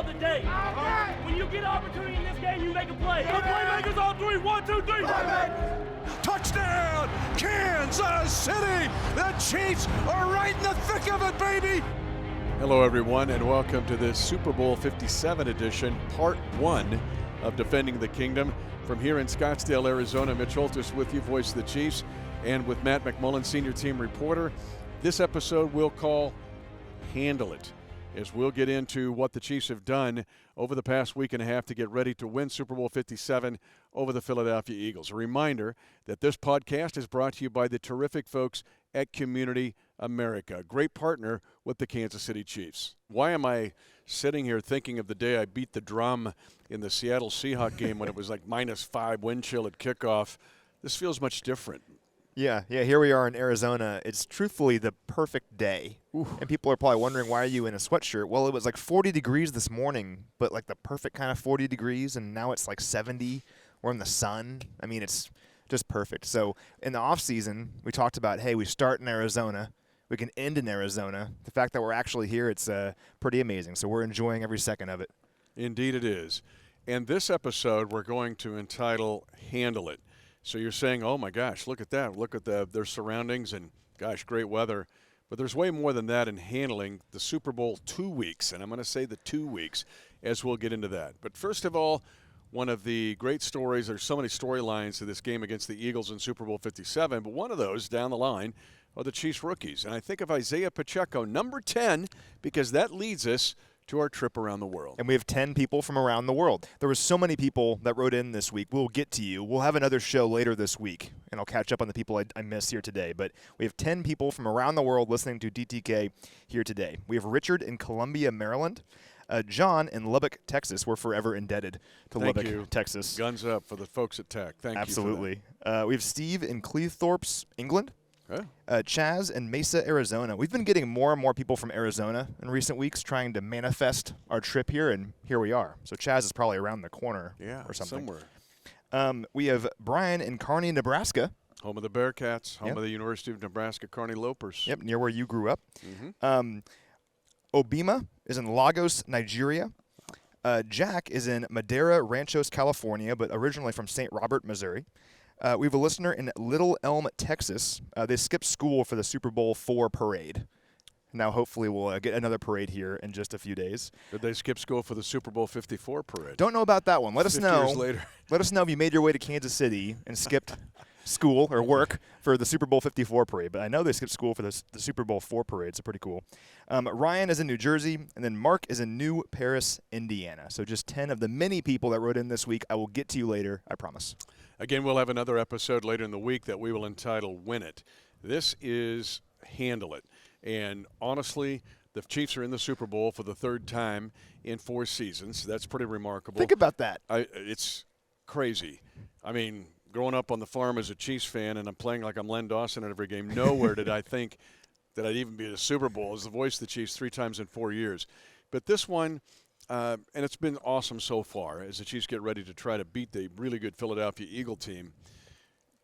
the day. When you get an opportunity in this game, you make a play. The playmakers on three. 1, 2, 3. Touchdown, Kansas City! The Chiefs are right in the thick of it, baby! Hello, everyone, and welcome to this Super Bowl 57 edition, part one of Defending the Kingdom. From here in Scottsdale, Arizona, Mitch Holthus with you, voice of the Chiefs, and with Matt McMullen, senior team reporter. This episode we'll call Handle It, as we'll get into what the Chiefs have done over the past week and a half to get ready to win Super Bowl 57 over the Philadelphia Eagles. A reminder that this podcast is brought to you by the terrific folks at Community America, a great partner with the Kansas City Chiefs. Why am I sitting here thinking of the day I beat the drum in the Seattle Seahawks game when it was like -5 wind chill at kickoff? This feels much different. Yeah, here we are in Arizona. It's truthfully the perfect day. Ooh. And people are probably wondering, why are you in a sweatshirt? Well, it was like 40 degrees this morning, but like the perfect kind of 40 degrees, and now it's like 70. We're in the sun. I mean, it's just perfect. So in the off season, we talked about, hey, we start in Arizona. We can end in Arizona. The fact that we're actually here, it's pretty amazing. So we're enjoying every second of it. Indeed it is. And this episode we're going to entitle Handle It. So you're saying, oh, my gosh, look at that. Look at their surroundings and, gosh, great weather. But there's way more than that in handling the Super Bowl 2 weeks. And I'm going to say the 2 weeks as we'll get into that. But first of all, one of the great stories, there's so many storylines to this game against the Eagles in Super Bowl 57, but one of those down the line are the Chiefs rookies. And I think of Isaiah Pacheco, number 10, because that leads us to our trip around the world. And we have 10 people from around the world. There were so many people that wrote in this week. We'll get to you. We'll have another show later this week, and I'll catch up on the people I missed here today. But we have 10 people from around the world listening to DTK here today. We have Richard in Columbia, Maryland. John in Lubbock, Texas. We're forever indebted to Lubbock, Texas. Guns up for the folks at Tech. Thank you. Absolutely. We have Steve in Cleethorpes, England. Huh? Chaz in Mesa, Arizona. We've been getting more and more people from Arizona in recent weeks trying to manifest our trip here, and here we are. So Chaz is probably around the corner or something. Somewhere. We have Brian in Kearney, Nebraska. Home of the Bearcats, home of the University of Nebraska Kearney Lopers. Yep, near where you grew up. Mm-hmm. Obima is in Lagos, Nigeria. Jack is in Madera, Ranchos, California, but originally from St. Robert, Missouri. We have a listener in Little Elm, Texas. They skipped school for the Super Bowl IV parade. Now, hopefully, we'll get another parade here in just a few days. Did they skip school for the Super Bowl 54 parade? Don't know about that one. Let us know. 50 years later. Let us know if you made your way to Kansas City and skipped school or work for the Super Bowl 54 parade. But I know they skipped school for the Super Bowl IV parade, so pretty cool. Ryan is in New Jersey, and then Mark is in New Paris, Indiana. So just 10 of the many people that wrote in this week. I will get to you later, I promise. Again, we'll have another episode later in the week that we will entitle Win It. This is Handle It. And honestly, the Chiefs are in the Super Bowl for the third time in 4 seasons. That's pretty remarkable. Think about that. It's crazy. I mean, growing up on the farm as a Chiefs fan, and I'm playing like I'm Len Dawson at every game, nowhere did I think that I'd even be at a Super Bowl as the voice of the Chiefs 3 times in 4 years. But this one, and it's been awesome so far as the Chiefs get ready to try to beat the really good Philadelphia Eagle team.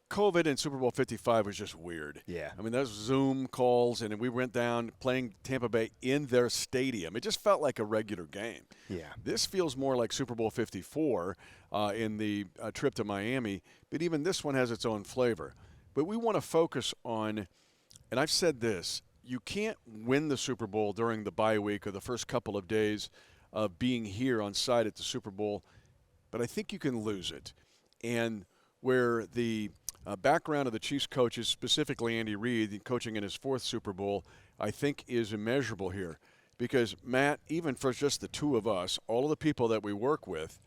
COVID in Super Bowl 55 was just weird. Yeah. I mean, those Zoom calls, and we went down playing Tampa Bay in their stadium. It just felt like a regular game. Yeah. This feels more like Super Bowl 54 in the trip to Miami, but even this one has its own flavor. But we want to focus on, and I've said this, you can't win the Super Bowl during the bye week or the first couple of days of being here on site at the Super Bowl, but I think you can lose it. And where the background of the Chiefs coaches, specifically Andy Reid, coaching in his 4th Super Bowl, I think is immeasurable here. Because, Matt, even for just the 2 of us, all of the people that we work with,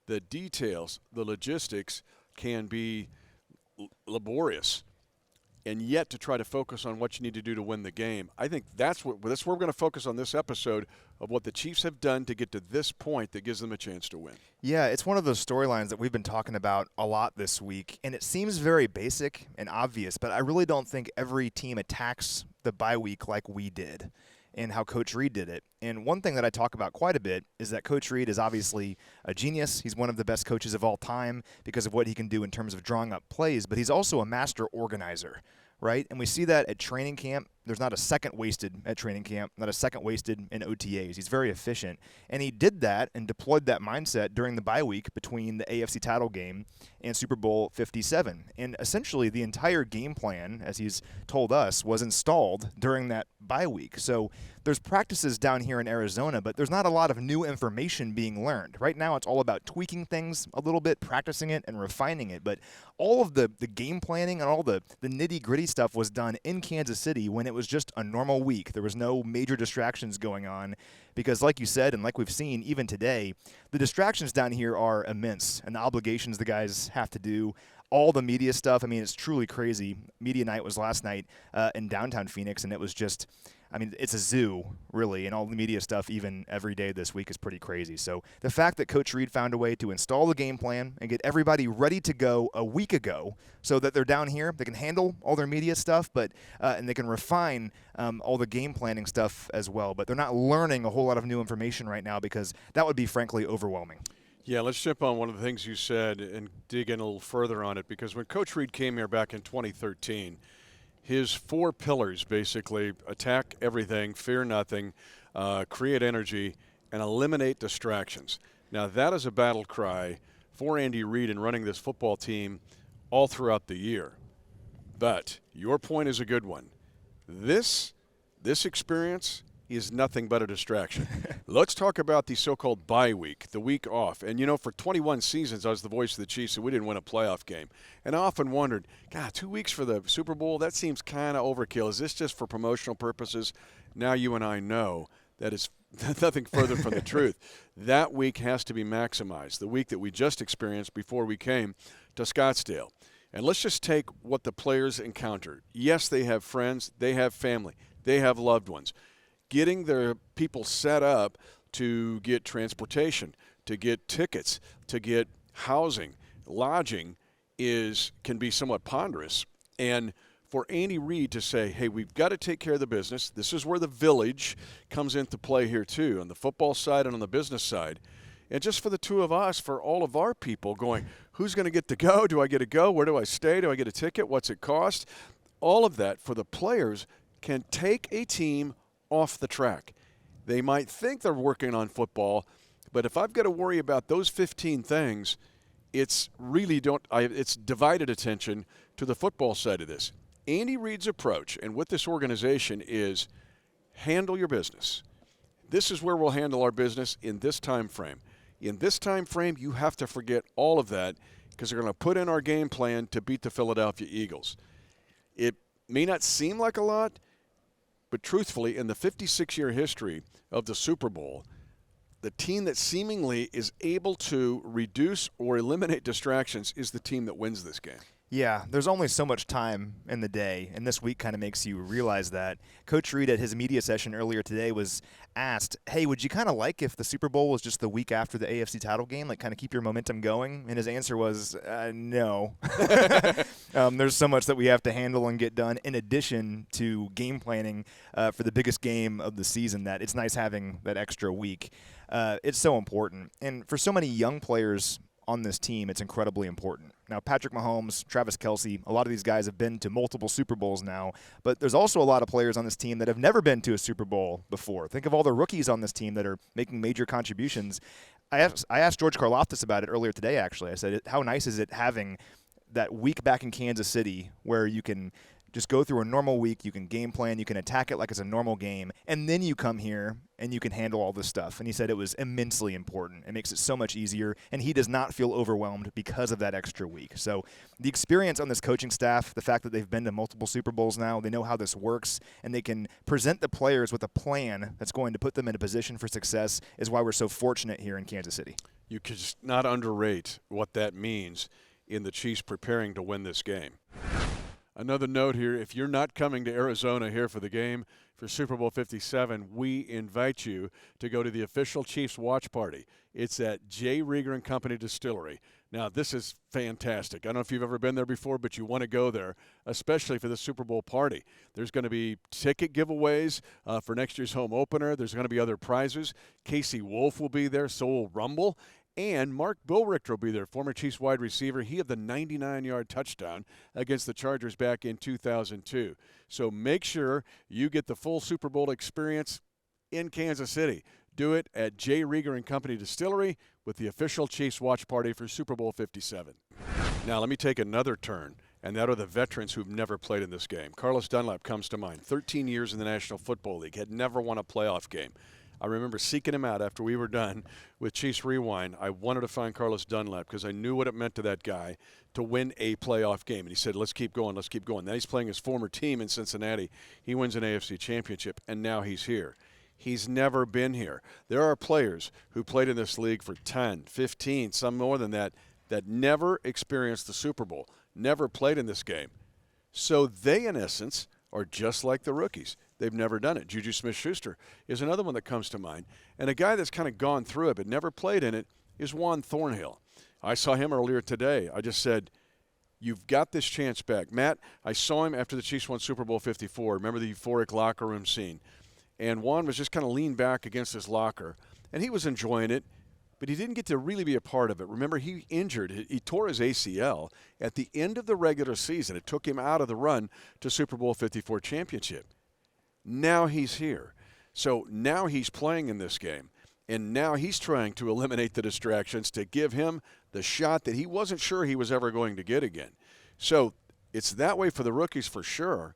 the details, the logistics can be laborious. And yet to try to focus on what you need to do to win the game. I think that's where we're going to focus on this episode of what the Chiefs have done to get to this point that gives them a chance to win. Yeah, it's one of those storylines that we've been talking about a lot this week, and it seems very basic and obvious, but I really don't think every team attacks the bye week like we did and how Coach Reid did it. And one thing that I talk about quite a bit is that Coach Reid is obviously a genius. He's one of the best coaches of all time because of what he can do in terms of drawing up plays, but he's also a master organizer, right? And we see that at training camp there's not a second wasted at training camp, not a second wasted in OTAs. He's very efficient. And he did that and deployed that mindset during the bye week between the AFC title game and Super Bowl 57. And essentially the entire game plan, as he's told us, was installed during that bye week. So there's practices down here in Arizona, but there's not a lot of new information being learned. Right now it's all about tweaking things a little bit, practicing it, and refining it. But all of the game planning and all the nitty-gritty stuff was done in Kansas City when it was just a normal week. There was no major distractions going on because, like you said, and like we've seen even today, the distractions down here are immense, and the obligations the guys have to do, all the media stuff. I mean, it's truly crazy. Media night was last night in downtown Phoenix, and it was just, I mean, it's a zoo, really, and all the media stuff even every day this week is pretty crazy. So the fact that Coach Reid found a way to install the game plan and get everybody ready to go a week ago so that they're down here, they can handle all their media stuff, but and they can refine all the game planning stuff as well. But they're not learning a whole lot of new information right now because that would be, frankly, overwhelming. Yeah, let's jump on one of the things you said and dig in a little further on it, because when Coach Reid came here back in 2013, his 4 pillars basically: attack everything, fear nothing, create energy, and eliminate distractions. Now, that is a battle cry for Andy Reid in running this football team all throughout the year. But your point is a good one. This experience is nothing but a distraction. Let's talk about the so-called bye week, the week off. And, you know, for 21 seasons, I was the voice of the Chiefs, and we didn't win a playoff game. And I often wondered, God, 2 weeks for the Super Bowl, that seems kind of overkill. Is this just for promotional purposes? Now you and I know that is nothing further from the truth. That week has to be maximized, the week that we just experienced before we came to Scottsdale. And let's just take what the players encountered. Yes, they have friends, they have family, they have loved ones. Getting their people set up to get transportation, to get tickets, to get housing, lodging can be somewhat ponderous. And for Andy Reid to say, hey, we've got to take care of the business. This is where the village comes into play here too, on the football side and on the business side. And just for the two of us, for all of our people going, who's going to get to go? Do I get to go? Where do I stay? Do I get a ticket? What's it cost? All of that for the players can take a team off the track. They might think they're working on football, but if I've got to worry about those 15 things, it's divided attention to the football side of this. Andy Reid's approach and with this organization is handle your business. This is where we'll handle our business in this time frame. In this time frame, you have to forget all of that because they're going to put in our game plan to beat the Philadelphia Eagles. It may not seem like a lot, but truthfully, in the 56-year history of the Super Bowl, the team that seemingly is able to reduce or eliminate distractions is the team that wins this game. Yeah, there's only so much time in the day, and this week kind of makes you realize that. Coach Reid at his media session earlier today was asked, hey, would you kind of like if the Super Bowl was just the week after the AFC title game, like kind of keep your momentum going? And his answer was, no. There's so much that we have to handle and get done in addition to game planning for the biggest game of the season that it's nice having that extra week. It's so important. And for so many young players on this team, it's incredibly important. Now, Patrick Mahomes, Travis Kelce, a lot of these guys have been to multiple Super Bowls now, but there's also a lot of players on this team that have never been to a Super Bowl before. Think of all the rookies on this team that are making major contributions. I asked George Karlaftis about it earlier today, actually. I said, how nice is it having that week back in Kansas City where you can just go through a normal week, you can game plan, you can attack it like it's a normal game, and then you come here and you can handle all this stuff. And he said it was immensely important. It makes it so much easier, and he does not feel overwhelmed because of that extra week. So the experience on this coaching staff, the fact that they've been to multiple Super Bowls now, they know how this works, and they can present the players with a plan that's going to put them in a position for success is why we're so fortunate here in Kansas City. You could just not underrate what that means in the Chiefs preparing to win this game. Another note here, if you're not coming to Arizona here for the game for Super Bowl 57, we invite you to go to the official Chiefs watch party. It's at J. Rieger & Company Distillery. Now, this is fantastic. I don't know if you've ever been there before, but you want to go there, especially for the Super Bowl party. There's going to be ticket giveaways for next year's home opener. There's going to be other prizes. Casey Wolf will be there, so will Rumble. And Mark Bulrichter will be there, former Chiefs wide receiver. He had the 99-yard touchdown against the Chargers back in 2002. So make sure you get the full Super Bowl experience in Kansas City. Do it at J. Rieger & Company Distillery with the official Chiefs watch party for Super Bowl 57. Now let me take another turn, and that are the veterans who've never played in this game. Carlos Dunlap comes to mind. 13 years in the National Football League, had never won a playoff game. I remember seeking him out after we were done with Chiefs Rewind. I wanted to find Carlos Dunlap because I knew what it meant to that guy to win a playoff game. And he said, let's keep going, let's keep going. Then he's playing his former team in Cincinnati. He wins an AFC championship, and now he's here. He's never been here. There are players who played in this league for 10, 15, some more than that, that never experienced the Super Bowl, never played in this game. So they, in essence, are just like the rookies. They've never done it. Juju Smith-Schuster is another one that comes to mind. And a guy that's kind of gone through it but never played in it is Juan Thornhill. I saw him earlier today. I just said, you've got this chance back. Matt, I saw him after the Chiefs won Super Bowl 54. Remember the euphoric locker room scene? And Juan was just kind of leaned back against his locker, and he was enjoying it, but he didn't get to really be a part of it. Remember, he tore his ACL at the end of the regular season. It took him out of the run to Super Bowl 54 championship. Now he's here. So now he's playing in this game, and now he's trying to eliminate the distractions to give him the shot that he wasn't sure he was ever going to get again. So it's that way for the rookies for sure,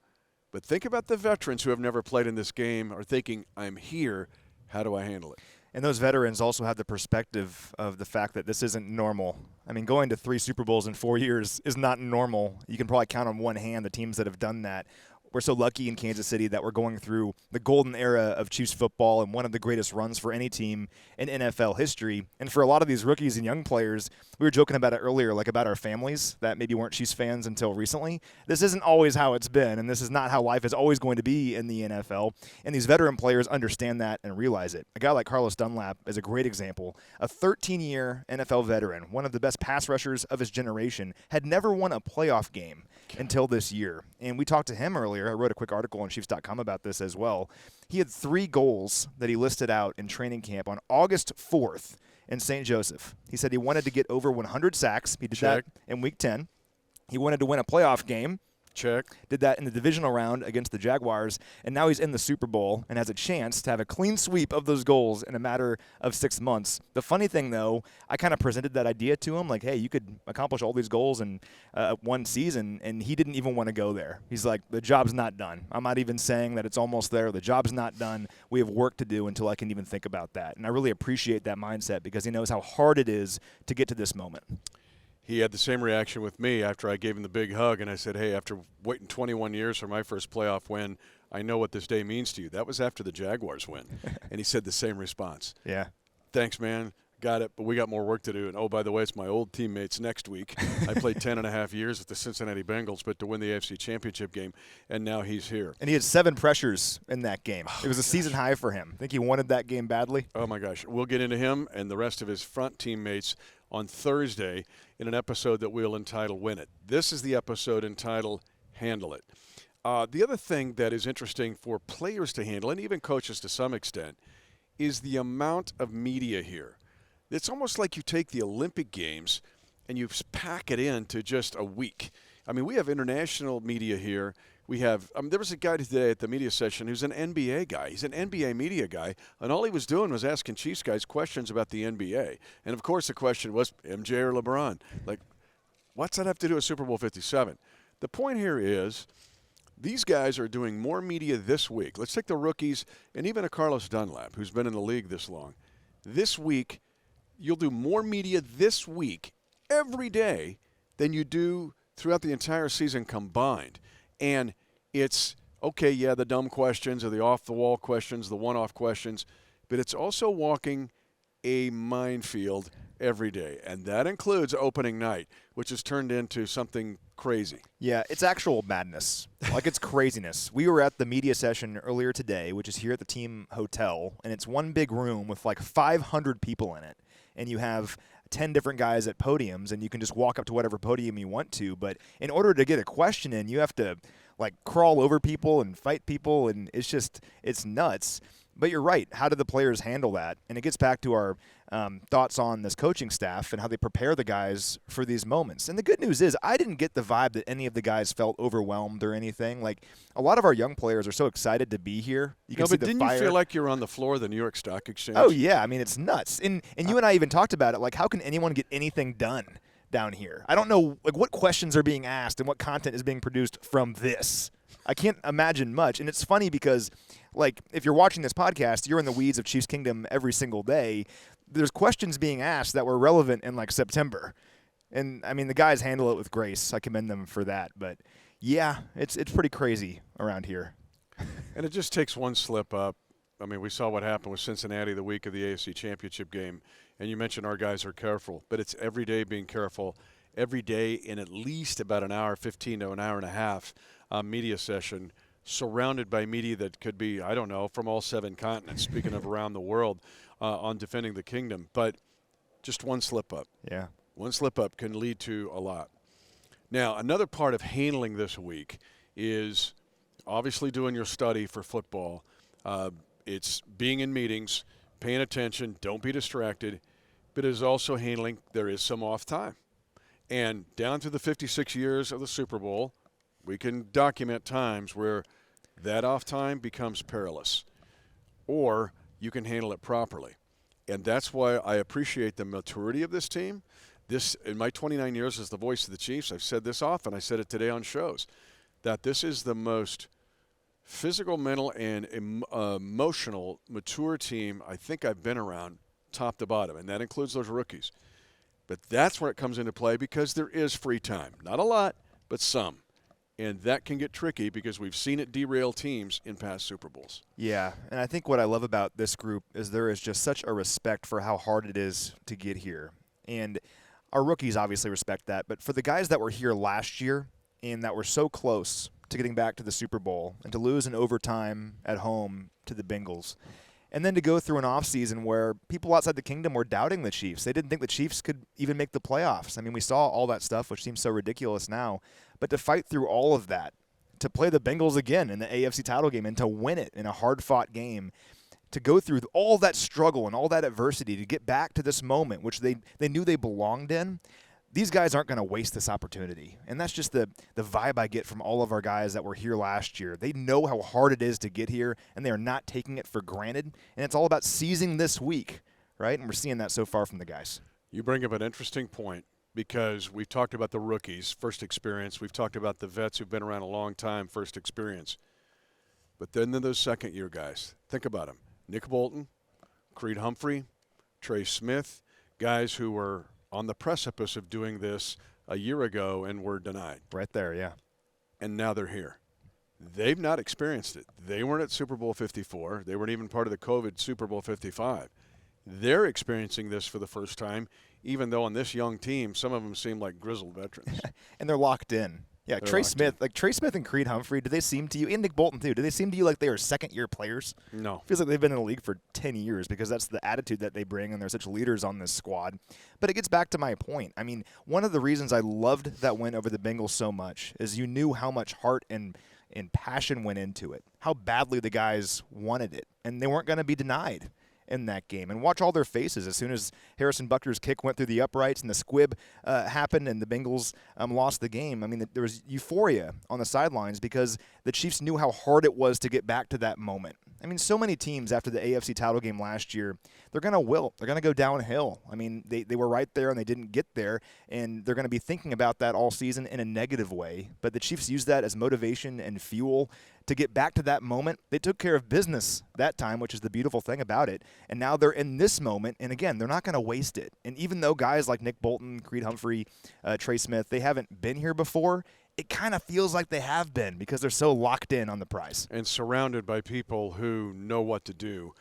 but think about the veterans who have never played in this game are thinking, I'm here, how do I handle it? And those veterans also have the perspective of the fact that this isn't normal. I mean, going to 3 Super Bowls in 4 years is not normal. You can probably count on one hand the teams that have done that. We're so lucky in Kansas City that we're going through the golden era of Chiefs football and one of the greatest runs for any team in NFL history. And for a lot of these rookies and young players, we were joking about it earlier, like about our families that maybe weren't Chiefs fans until recently. This isn't always how it's been, and this is not how life is always going to be in the NFL. And these veteran players understand that and realize it. A guy like Carlos Dunlap is a great example. A 13-year NFL veteran, one of the best pass rushers of his generation, had never won a playoff game until this year. And we talked to him earlier. I wrote a quick article on Chiefs.com about this as well. He had 3 goals that he listed out in training camp on August 4th in St. Joseph. He said he wanted to get over 100 sacks. He did that in Week 10. He wanted to win a playoff game. Check. Did that in the divisional round against the Jaguars, and now he's in the Super Bowl and has a chance to have a clean sweep of those goals in a matter of 6 months. The funny thing, though, I kind of presented that idea to him, like, hey, you could accomplish all these goals in one season, and he didn't even want to go there. He's like, the job's not done. I'm not even saying that it's almost there. The job's not done. We have work to do until I can even think about that. And I really appreciate that mindset because he knows how hard it is to get to this moment. He had the same reaction with me after I gave him the big hug, and I said, hey, after waiting 21 years for my first playoff win, I know what this day means to you. That was after the Jaguars win. And he said the same response. Yeah. Thanks, man. Got it, but we got more work to do. And, oh, by the way, it's my old teammates next week. I played 10 and a half years with the Cincinnati Bengals, but to win the AFC Championship game, and now he's here. And he had 7 pressures in that game. It was a season high for him. I think he wanted that game badly. Oh, my gosh. We'll get into him and the rest of his front teammates on Thursday in an episode that we'll entitle Win It. This is the episode entitled Handle It. The other thing that is interesting for players to handle, and even coaches to some extent, is the amount of media here. It's almost like you take the Olympic Games and you pack it into just a week. I mean, we have international media here. We have there was a guy today at the media session who's an NBA guy. He's an NBA media guy, and all he was doing was asking Chiefs guys questions about the NBA. And, of course, the question was MJ or LeBron. Like, what's that have to do with Super Bowl 57? The point here is these guys are doing more media this week. Let's take the rookies and even a Carlos Dunlap, who's been in the league this long. This week, you'll do more media this week every day than you do throughout the entire season combined. And it's, okay, yeah, the dumb questions or the off-the-wall questions, the one-off questions, but it's also walking a minefield every day. And that includes opening night, which has turned into something crazy. Yeah, it's actual madness. Like, it's craziness. We were at the media session earlier today, which is here at the team hotel, and it's one big room with like 500 people in it. And you have 10 different guys at podiums, and you can just walk up to whatever podium you want to. But in order to get a question in, you have to, like, crawl over people and fight people, and it's nuts. But you're right. How do the players handle that? And it gets back to our thoughts on this coaching staff and how they prepare the guys for these moments. And the good news is I didn't get the vibe that any of the guys felt overwhelmed or anything. Like, a lot of our young players are so excited to be here. You can see but the didn't fire. you feel like you're on the floor of the New York Stock Exchange? Oh, yeah. I mean, it's nuts. And you and I even talked about it. Like, how can anyone get anything done down here? I don't know, like, what questions are being asked and what content is being produced from this. I can't imagine much. And it's funny because, like, if you're watching this podcast, you're in the weeds of Chiefs Kingdom every single day. There's questions being asked that were relevant in, like, September. And, I mean, the guys handle it with grace. I commend them for that. But, yeah, it's pretty crazy around here. And it just takes one slip up. I mean, we saw what happened with Cincinnati the week of the AFC Championship game. And you mentioned our guys are careful. But it's every day being careful, every day in at least about an hour, 15 to an hour and a half media session, surrounded by media that could be, I don't know, from all 7 continents, speaking of around the world, on defending the kingdom. But just one slip up. Yeah. One slip up can lead to a lot. Now, another part of handling this week is obviously doing your study for football. It's being in meetings, paying attention, don't be distracted, but it is also handling there is some off time. And down through the 56 years of the Super Bowl, we can document times where that off time becomes perilous, or you can handle it properly. And that's why I appreciate the maturity of this team. This, in my 29 years as the voice of the Chiefs, I've said this often, I said it today on shows, that this is the most physical, mental, and emotional mature team I think I've been around top to bottom, and that includes those rookies. But that's where it comes into play because there is free time. Not a lot, but some. And that can get tricky because we've seen it derail teams in past Super Bowls. Yeah, and I think what I love about this group is there is just such a respect for how hard it is to get here. And our rookies obviously respect that. But for the guys that were here last year and that were so close to getting back to the Super Bowl and to lose in overtime at home to the Bengals, and then to go through an offseason where people outside the kingdom were doubting the Chiefs. They didn't think the Chiefs could even make the playoffs. I mean, we saw all that stuff, which seems so ridiculous now. But to fight through all of that, to play the Bengals again in the AFC title game and to win it in a hard-fought game, to go through all that struggle and all that adversity to get back to this moment, which they knew they belonged in, these guys aren't going to waste this opportunity. And that's just the vibe I get from all of our guys that were here last year. They know how hard it is to get here, and they are not taking it for granted. And it's all about seizing this week, right? And we're seeing that so far from the guys. You bring up an interesting point because we've talked about the rookies, first experience. We've talked about the vets who've been around a long time, first experience. But then those second-year guys. Think about them. Nick Bolton, Creed Humphrey, Trey Smith, guys who were on the precipice of doing this a year ago and were denied. Right there, yeah. And now they're here. They've not experienced it. They weren't at Super Bowl 54. They weren't even part of the COVID Super Bowl 55. They're experiencing this for the first time, even though on this young team, some of them seem like grizzled veterans. And they're locked in. Yeah, Trey Smith and Creed Humphrey, do they seem to you, and Nick Bolton too, do they seem to you like they are second-year players? No. Feels like they've been in the league for 10 years because that's the attitude that they bring, and they're such leaders on this squad. But it gets back to my point. I mean, one of the reasons I loved that win over the Bengals so much is you knew how much heart and passion went into it, how badly the guys wanted it, and they weren't going to be denied in that game. And watch all their faces as soon as Harrison Butker's kick went through the uprights and the squib happened and the Bengals lost the game. I mean, there was euphoria on the sidelines because the Chiefs knew how hard it was to get back to that moment. I mean, so many teams after the AFC title game last year, they're going to wilt. They're going to go downhill. I mean, they were right there and they didn't get there, and they're going to be thinking about that all season in a negative way. But the Chiefs used that as motivation and fuel to get back to that moment. They took care of business that time, which is the beautiful thing about it. And now they're in this moment, and again, they're not going to waste it. And even though guys like Nick Bolton, Creed Humphrey, Trey Smith, they haven't been here before, it kind of feels like they have been because they're so locked in on the prize. And surrounded by people who know what to do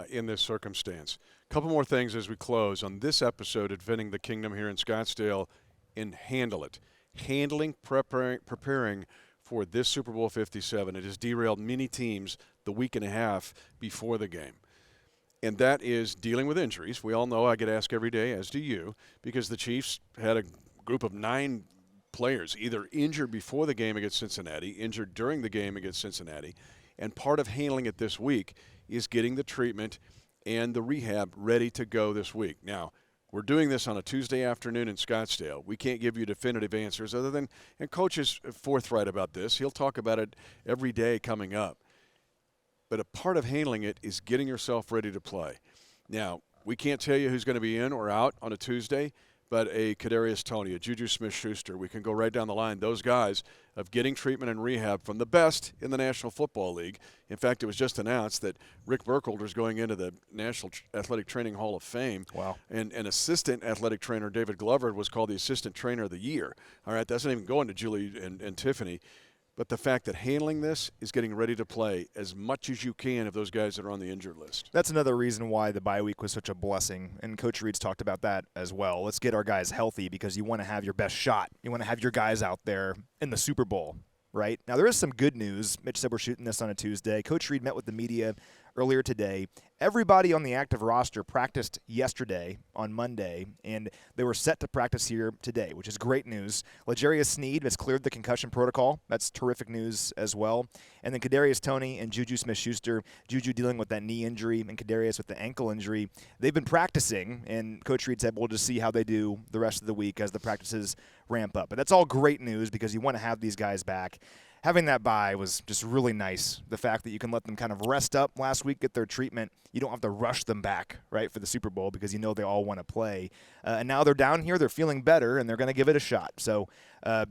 in this circumstance. A couple more things as we close on this episode of Defending the Kingdom here in Scottsdale, and handle it. Handling, preparing for this Super Bowl 57. It has derailed many teams the week and a half before the game. And that is dealing with injuries. We all know, I get asked every day, as do you, because the Chiefs had a group of 9 players either injured before the game against Cincinnati, injured during the game against Cincinnati, and part of handling it this week is getting the treatment and the rehab ready to go this week. Now, we're doing this on a Tuesday afternoon in Scottsdale. We can't give you definitive answers other than, and Coach is forthright about this. He'll talk about it every day coming up. But a part of handling it is getting yourself ready to play. Now, we can't tell you who's going to be in or out on a Tuesday, but a Kadarius Toney, a Juju Smith-Schuster, we can go right down the line. Those guys of getting treatment and rehab from the best in the National Football League. In fact, it was just announced that Rick Burkholder is going into the National Athletic Training Hall of Fame. Wow. And an assistant athletic trainer, David Glover, was called the Assistant Trainer of the Year. All right, that's not even going to Julie and Tiffany. But the fact that handling this is getting ready to play as much as you can of those guys that are on the injured list. That's another reason why the bye week was such a blessing, and Coach Reed's talked about that as well. Let's get our guys healthy because you want to have your best shot. You want to have your guys out there in the Super Bowl, right? Now, there is some good news. Mitch said we're shooting this on a Tuesday. Coach Reed met with the media earlier today. Everybody on the active roster practiced yesterday on Monday, and they were set to practice here today, which is great news. L'Jarius Sneed has cleared the concussion protocol. That's terrific news as well. And then Kadarius Toney and Juju Smith-Schuster, Juju dealing with that knee injury and Kadarius with the ankle injury. They've been practicing, and Coach Reed said we'll just see how they do the rest of the week as the practices ramp up. But that's all great news because you want to have these guys back. Having that bye was just really nice. The fact that you can let them kind of rest up last week, get their treatment. You don't have to rush them back, right, for the Super Bowl because you know they all want to play. And now they're down here, they're feeling better, and they're going to give it a shot. So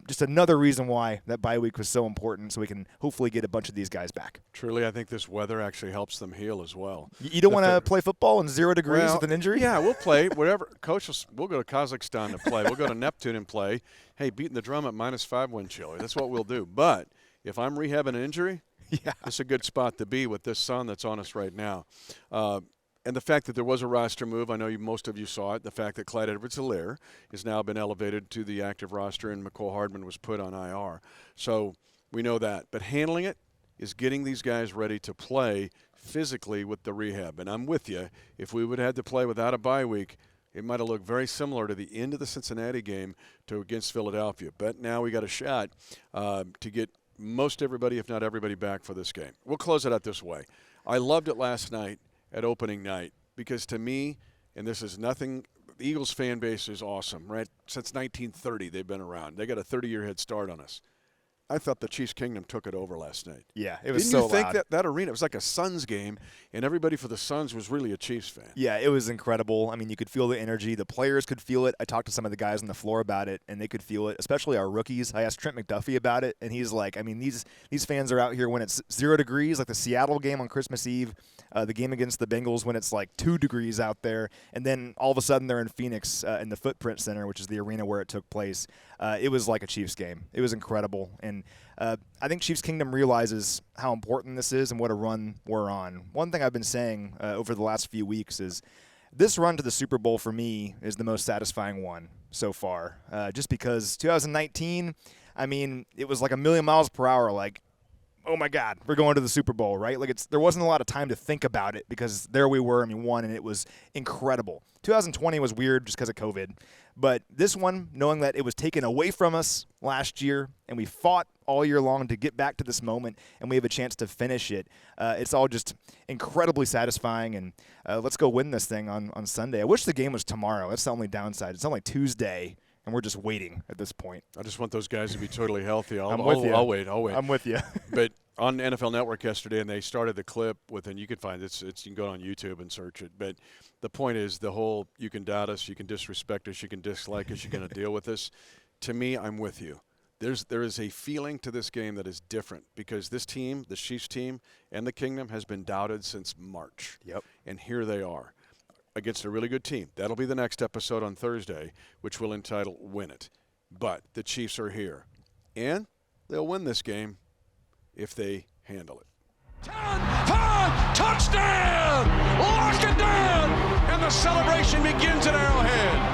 just another reason why that bye week was so important so we can hopefully get a bunch of these guys back. Truly, I think this weather actually helps them heal as well. You don't want to play football in 0 degrees with an injury? Yeah, we'll play. Whatever. Coach, we'll go to Kazakhstan to play. We'll go to Neptune and play. Hey, beating the drum at -5 wind chill. That's what we'll do. But if I'm rehabbing an injury, yeah, it's a good spot to be with this sun that's on us right now. And the fact that there was a roster move, I know most of you saw it, the fact that Clyde Edwards-Helaire has now been elevated to the active roster and McCole Hardman was put on IR. So we know that. But handling it is getting these guys ready to play physically with the rehab. And I'm with you. If we would have had to play without a bye week, it might have looked very similar to the end of the Cincinnati game against Philadelphia. But now we got a shot to get most everybody, if not everybody, back for this game. We'll close it out this way. I loved it last night at opening night because to me, and this is nothing, the Eagles fan base is awesome, right? Since 1930 they've been around. They got a 30-year head start on us. I thought the Chiefs Kingdom took it over last night. Yeah, it was Didn't so you think loud. that arena, it was like a Suns game, and everybody for the Suns was really a Chiefs fan? Yeah, it was incredible. I mean, you could feel the energy. The players could feel it. I talked to some of the guys on the floor about it, and they could feel it, especially our rookies. I asked Trent McDuffie about it, and he's like, I mean, these fans are out here when it's 0 degrees, like the Seattle game on Christmas Eve, the game against the Bengals when it's like 2 degrees out there, and then all of a sudden they're in Phoenix in the Footprint Center, which is the arena where it took place. It was like a Chiefs game. It was incredible, and I think Chiefs Kingdom realizes how important this is and what a run we're on. One thing I've been saying over the last few weeks is this run to the Super Bowl for me is the most satisfying one so far. Just because 2019, I mean, it was like a million miles per hour, like, oh my God, we're going to the Super Bowl, right? Like there wasn't a lot of time to think about it because there we were, won, and it was incredible. 2020 was weird just because of COVID. But this one, knowing that it was taken away from us last year and we fought all year long to get back to this moment and we have a chance to finish it, it's all just incredibly satisfying. And let's go win this thing on Sunday. I wish the game was tomorrow. That's the only downside. It's only Tuesday, and we're just waiting at this point. I just want those guys to be totally healthy. I'm with you. I'll wait. I'm with you. But on NFL Network yesterday, and they started the clip with, and you can find it. You can go on YouTube and search it. But the point is the whole you can doubt us, you can disrespect us, you can dislike us, you're going to deal with us. To me, I'm with you. There is a feeling to this game that is different because this team, the Chiefs team, and the Kingdom has been doubted since March. Yep. And here they are against a really good team. That'll be the next episode on Thursday, which we'll entitle Win It. But the Chiefs are here. And they'll win this game if they handle it. 10, 5, touchdown! Lock it down! And the celebration begins at Arrowhead.